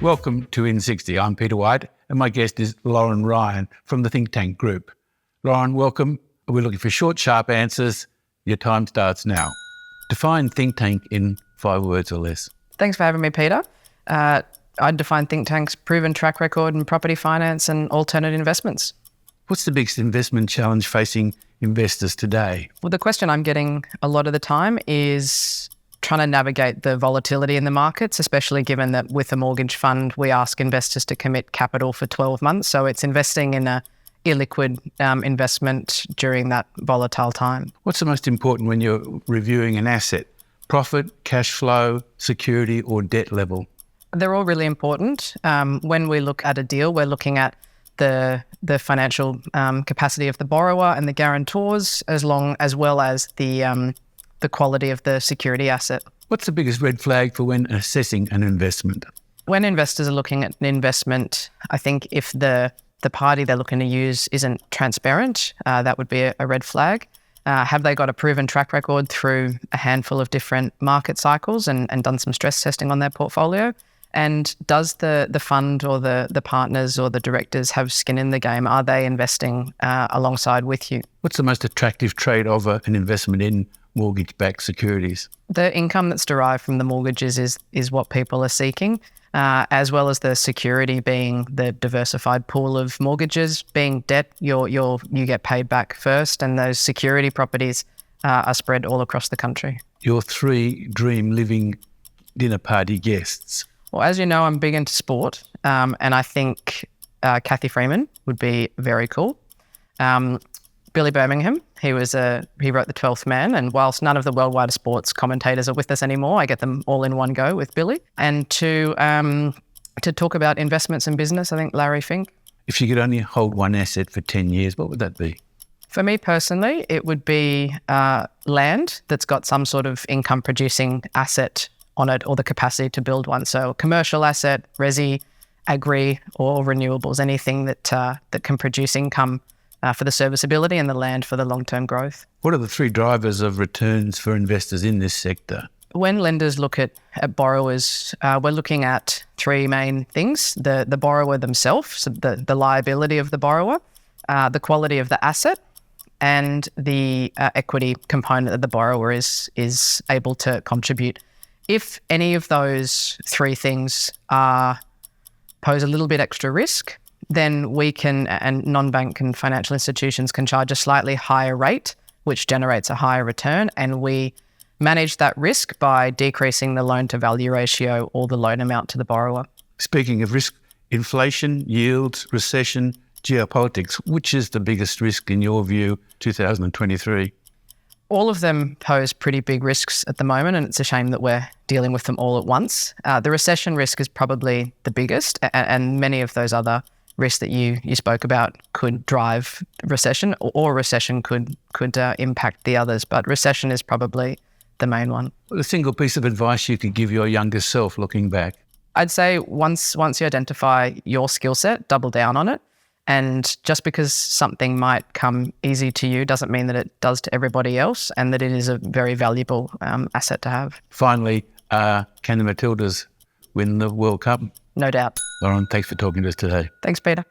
Welcome to IN60. I'm Peter White and my guest is Lauren Ryan from the Thinktank group. Lauren, welcome. We're looking for short, sharp answers. Your time starts now. Define Thinktank in 5 words or less. Thanks for having me, Peter. I'd define Thinktank's proven track record in property finance and alternate investments. What's the biggest investment challenge facing investors today? Well, the question I'm getting a lot of the time is trying to navigate the volatility in the markets, especially given that with a mortgage fund, we ask investors to commit capital for 12 months. So it's investing in a illiquid investment during that volatile time. What's the most important when you're reviewing an asset? Profit, cash flow, security or debt level? They're all really important. When we look at a deal, we're looking at the financial capacity of the borrower and the guarantors, as well as the quality of the security asset. What's the biggest red flag for when assessing an investment? When investors are looking at an investment, I think if the party they're looking to use isn't transparent, that would be a red flag. Have they got a proven track record through a handful of different market cycles and done some stress testing on their portfolio? And does the fund or the partners or the directors have skin in the game? Are they investing alongside with you? What's the most attractive trade of an investment in mortgage-backed securities? The income that's derived from the mortgages is what people are seeking, as well as the security being the diversified pool of mortgages. Being debt, you get paid back first, and those security properties are spread all across the country. Your 3 dream living dinner party guests? Well, as you know, I'm big into sport, and I think Cathy Freeman would be very cool. Billy Birmingham, he wrote The 12th Man, and whilst none of the worldwide sports commentators are with us anymore, I get them all in one go with Billy. And to talk about investments and business, I think Larry Fink. If you could only hold one asset for 10 years, what would that be? For me personally, it would be land that's got some sort of income producing asset on it or the capacity to build one. So commercial asset, resi, agri or renewables, anything that can produce income for the serviceability and the land for the long-term growth. What are the 3 drivers of returns for investors in this sector? When lenders look at borrowers, we're looking at 3 main things. The borrower themselves, so the liability of the borrower, the quality of the asset, and the equity component that the borrower is able to contribute. If any of those 3 things pose a little bit extra risk, then we can, and non-bank and financial institutions can charge a slightly higher rate, which generates a higher return. And we manage that risk by decreasing the loan to value ratio or the loan amount to the borrower. Speaking of risk, inflation, yields, recession, geopolitics, which is the biggest risk in your view, 2023? All of them pose pretty big risks at the moment, and it's a shame that we're dealing with them all at once. The recession risk is probably the biggest, and many of those other risks that you spoke about could drive recession, or recession could impact the others, but recession is probably the main one. A single piece of advice you could give your younger self looking back? I'd say once you identify your skill set, double down on it. And just because something might come easy to you doesn't mean that it does to everybody else, and that it is a very valuable asset to have. Finally, can the Matildas win the World Cup? No doubt. Lauren, thanks for talking to us today. Thanks, Peter.